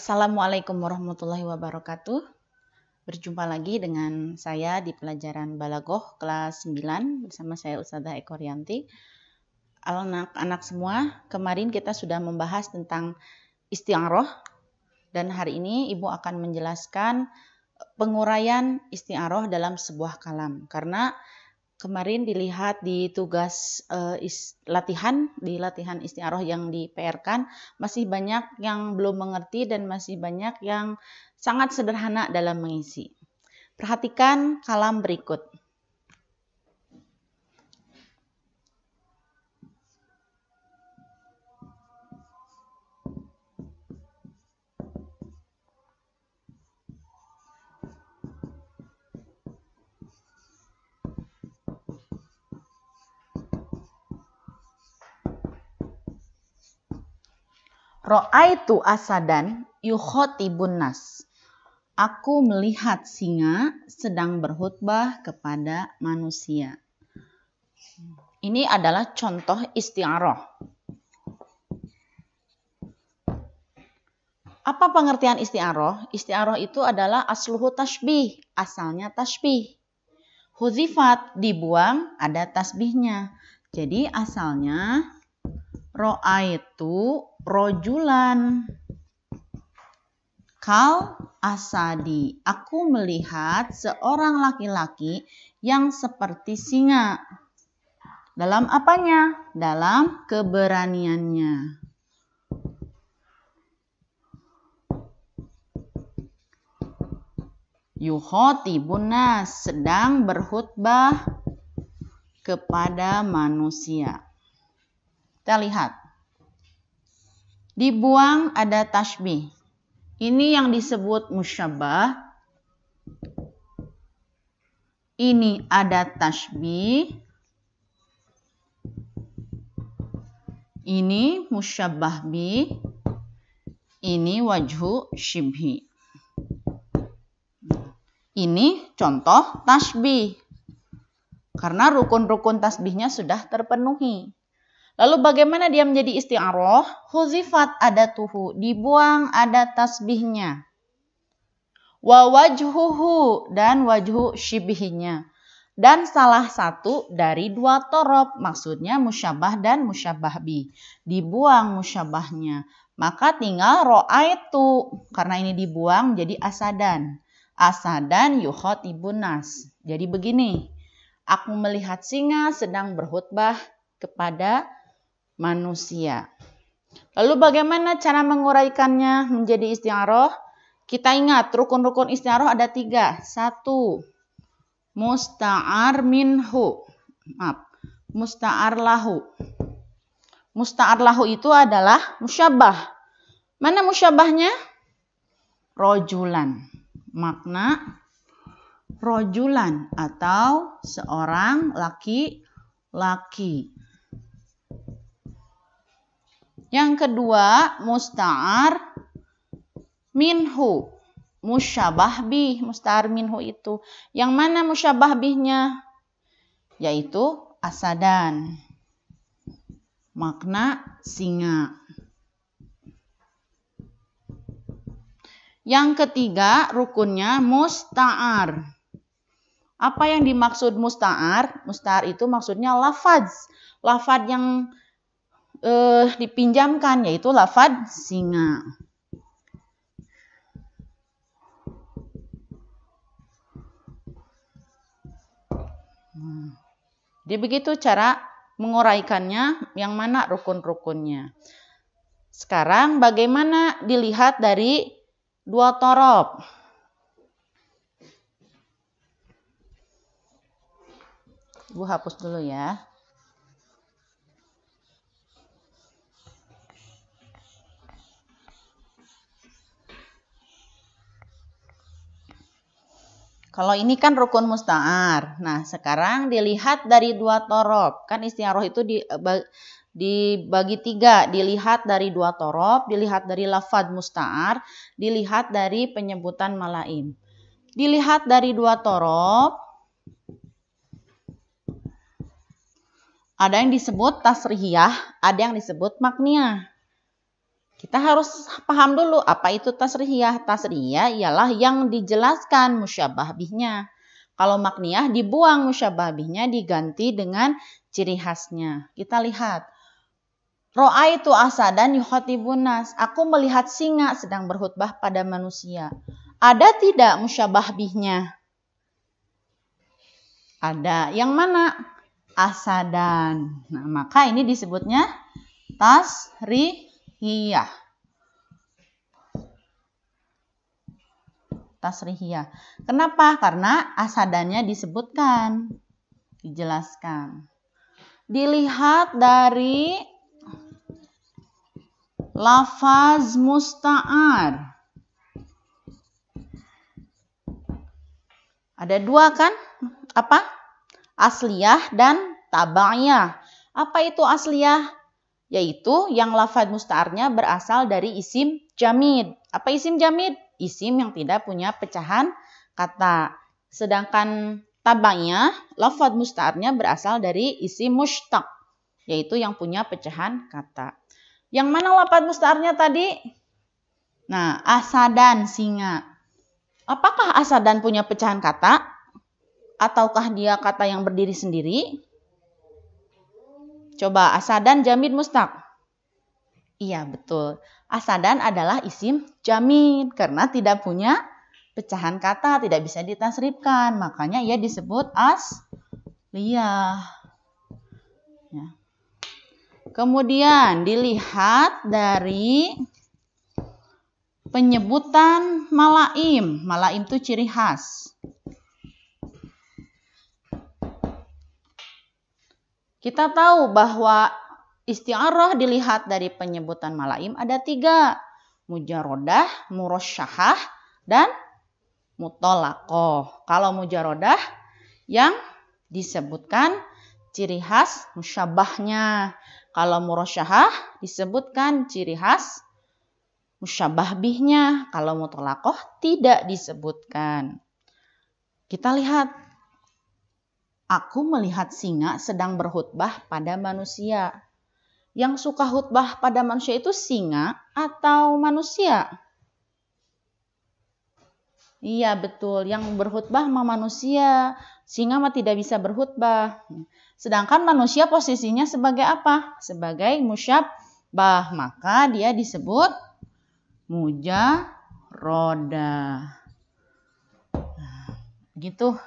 Assalamualaikum warahmatullahi wabarakatuh. Berjumpa lagi dengan saya di pelajaran Balaghah kelas 9 bersama saya Ustadzah Eko Rianti. Anak-anak semua, kemarin kita sudah membahas tentang isti'arah dan hari ini Ibu akan menjelaskan penguraian isti'arah dalam sebuah kalam. Karena kemarin dilihat di tugas latihan isti'arah yang di PR-kan, masih banyak yang belum mengerti dan masih banyak yang sangat sederhana dalam mengisi. Perhatikan kalam berikut. Ra'aitu asadan yukhotibun nas. Aku melihat singa sedang berkhutbah kepada manusia. Ini adalah contoh isti'arah. Apa pengertian isti'arah? Isti'arah itu adalah asluhu tashbih, asalnya tashbih. Huzifat, dibuang, ada tasbihnya. Jadi asalnya Ra'aitu rojulan kal asadi. Aku melihat seorang laki-laki yang seperti singa. Dalam apanya? Dalam keberaniannya. Yukhotibun nas, sedang berkhutbah kepada manusia. Kita lihat. Dibuang ada tashbih. Ini yang disebut musyabbah. Ini ada tashbih. Ini musyabbah bih. Ini wajhu syibhi. Ini contoh tashbih. Karena rukun-rukun tasbihnya sudah terpenuhi. Lalu bagaimana dia menjadi isti'arah? Huzifat adatuhu, dibuang ada tasbihnya. Wa wajhuhu, dan wajhu syibhinya. Dan salah satu dari dua torob, maksudnya musyabbah dan musyabbah bih. Dibuang musyabbahnya. Maka tinggal ro'aitu, karena ini dibuang jadi asadan. Asadan yukhotibun nas. Jadi begini, aku melihat singa sedang berkhutbah kepada manusia. Lalu bagaimana cara menguraikannya menjadi isti'arah? Kita ingat rukun-rukun isti'arah ada 3. 1. Musta'ar minhu. Musta'ar lahu. Musta'ar lahu itu adalah musyabbah. Mana musyabbahnya? Rojulan. Makna rojulan atau seorang laki-laki. Yang kedua, musta'ar minhu. Musyabah bih. Musta'ar minhu itu. Yang mana musyabah bihnya? Yaitu asadan. Makna singa. Yang ketiga, rukunnya musta'ar. Apa yang dimaksud musta'ar? Musta'ar itu maksudnya lafaz. Lafaz yang dipinjamkan, yaitu lafaz singa. Jadi begitu cara menguraikannya, yang mana rukun-rukunnya. Sekarang bagaimana dilihat dari dua torob. Ibu hapus dulu ya. Kalau ini kan rukun musta'ar. Nah, sekarang dilihat dari dua torob. Kan isti'arah itu dibagi 3. Dilihat dari dua torob, dilihat dari lafaz musta'ar, dilihat dari penyebutan malaim. Dilihat dari dua torob, ada yang disebut tasrihiyah, ada yang disebut makniyah. Kita harus paham dulu apa itu tasrihiyah. Tasrihiyah ialah yang dijelaskan musyabah bihnya. Kalau makniyah dibuang musyabah bihnya, diganti dengan ciri khasnya. Kita lihat. Ro'aitu asadan yukhotibun nas. Aku melihat singa sedang berkhutbah pada manusia. Ada tidak musyabah bihnya? Ada. Yang mana? Asadan. Nah, maka ini disebutnya tasrihiyah. Tasrihiyah. Kenapa? Karena asadannya disebutkan, dijelaskan. Dilihat dari lafaz musta'ar. Ada dua kan? Apa? Asliyah dan tabaiyah. Apa itu asliyah? Yaitu yang lafaz musta'arnya berasal dari isim jamid. Apa isim jamid? Isim yang tidak punya pecahan kata. Sedangkan tabaiyah, lafaz musta'arnya berasal dari isim mushtaq, yaitu yang punya pecahan kata. Yang mana lafaz musta'arnya tadi? Nah, asadan, singa. Apakah asadan punya pecahan kata? Ataukah dia kata yang berdiri sendiri? Coba, asadan jamid mustaq. Iya, betul. Asadan adalah isim jamid karena tidak punya pecahan kata, tidak bisa ditasrifkan. Makanya ia disebut asliyah. Ya. Kemudian dilihat dari penyebutan malaim. Malaim itu ciri khas. Kita tahu bahwa isti'arah dilihat dari penyebutan malaim ada 3. Mujarodah, murasyahah, dan mutolaqoh. Kalau mujarodah yang disebutkan ciri khas musyabahnya. Kalau murasyahah disebutkan ciri khas musyabah bihnya. Kalau mutolaqoh tidak disebutkan. Kita lihat. Aku melihat singa sedang berkhutbah pada manusia. Yang suka khutbah pada manusia itu singa atau manusia? Iya, betul. Yang berkhutbah sama manusia. Singa mah tidak bisa berkhutbah. Sedangkan manusia posisinya sebagai apa? Sebagai musyabah. Maka dia disebut mujarodah. Nah, gitu.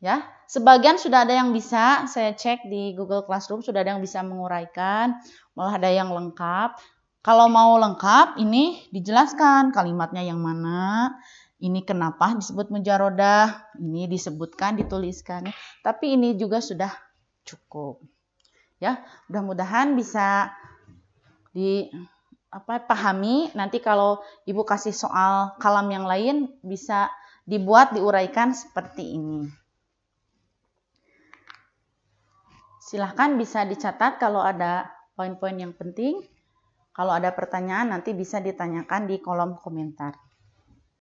Ya, sebagian sudah ada yang bisa, saya cek di Google Classroom, sudah ada yang bisa menguraikan, malah ada yang lengkap. Kalau mau lengkap, ini dijelaskan kalimatnya yang mana, ini kenapa disebut mujarodah, ini disebutkan, dituliskan. Tapi ini juga sudah cukup. Ya, mudah-mudahan bisa dipahami. Nanti kalau Ibu kasih soal kalam yang lain, bisa dibuat, diuraikan seperti ini. Silahkan bisa dicatat kalau ada poin-poin yang penting. Kalau ada pertanyaan nanti bisa ditanyakan di kolom komentar.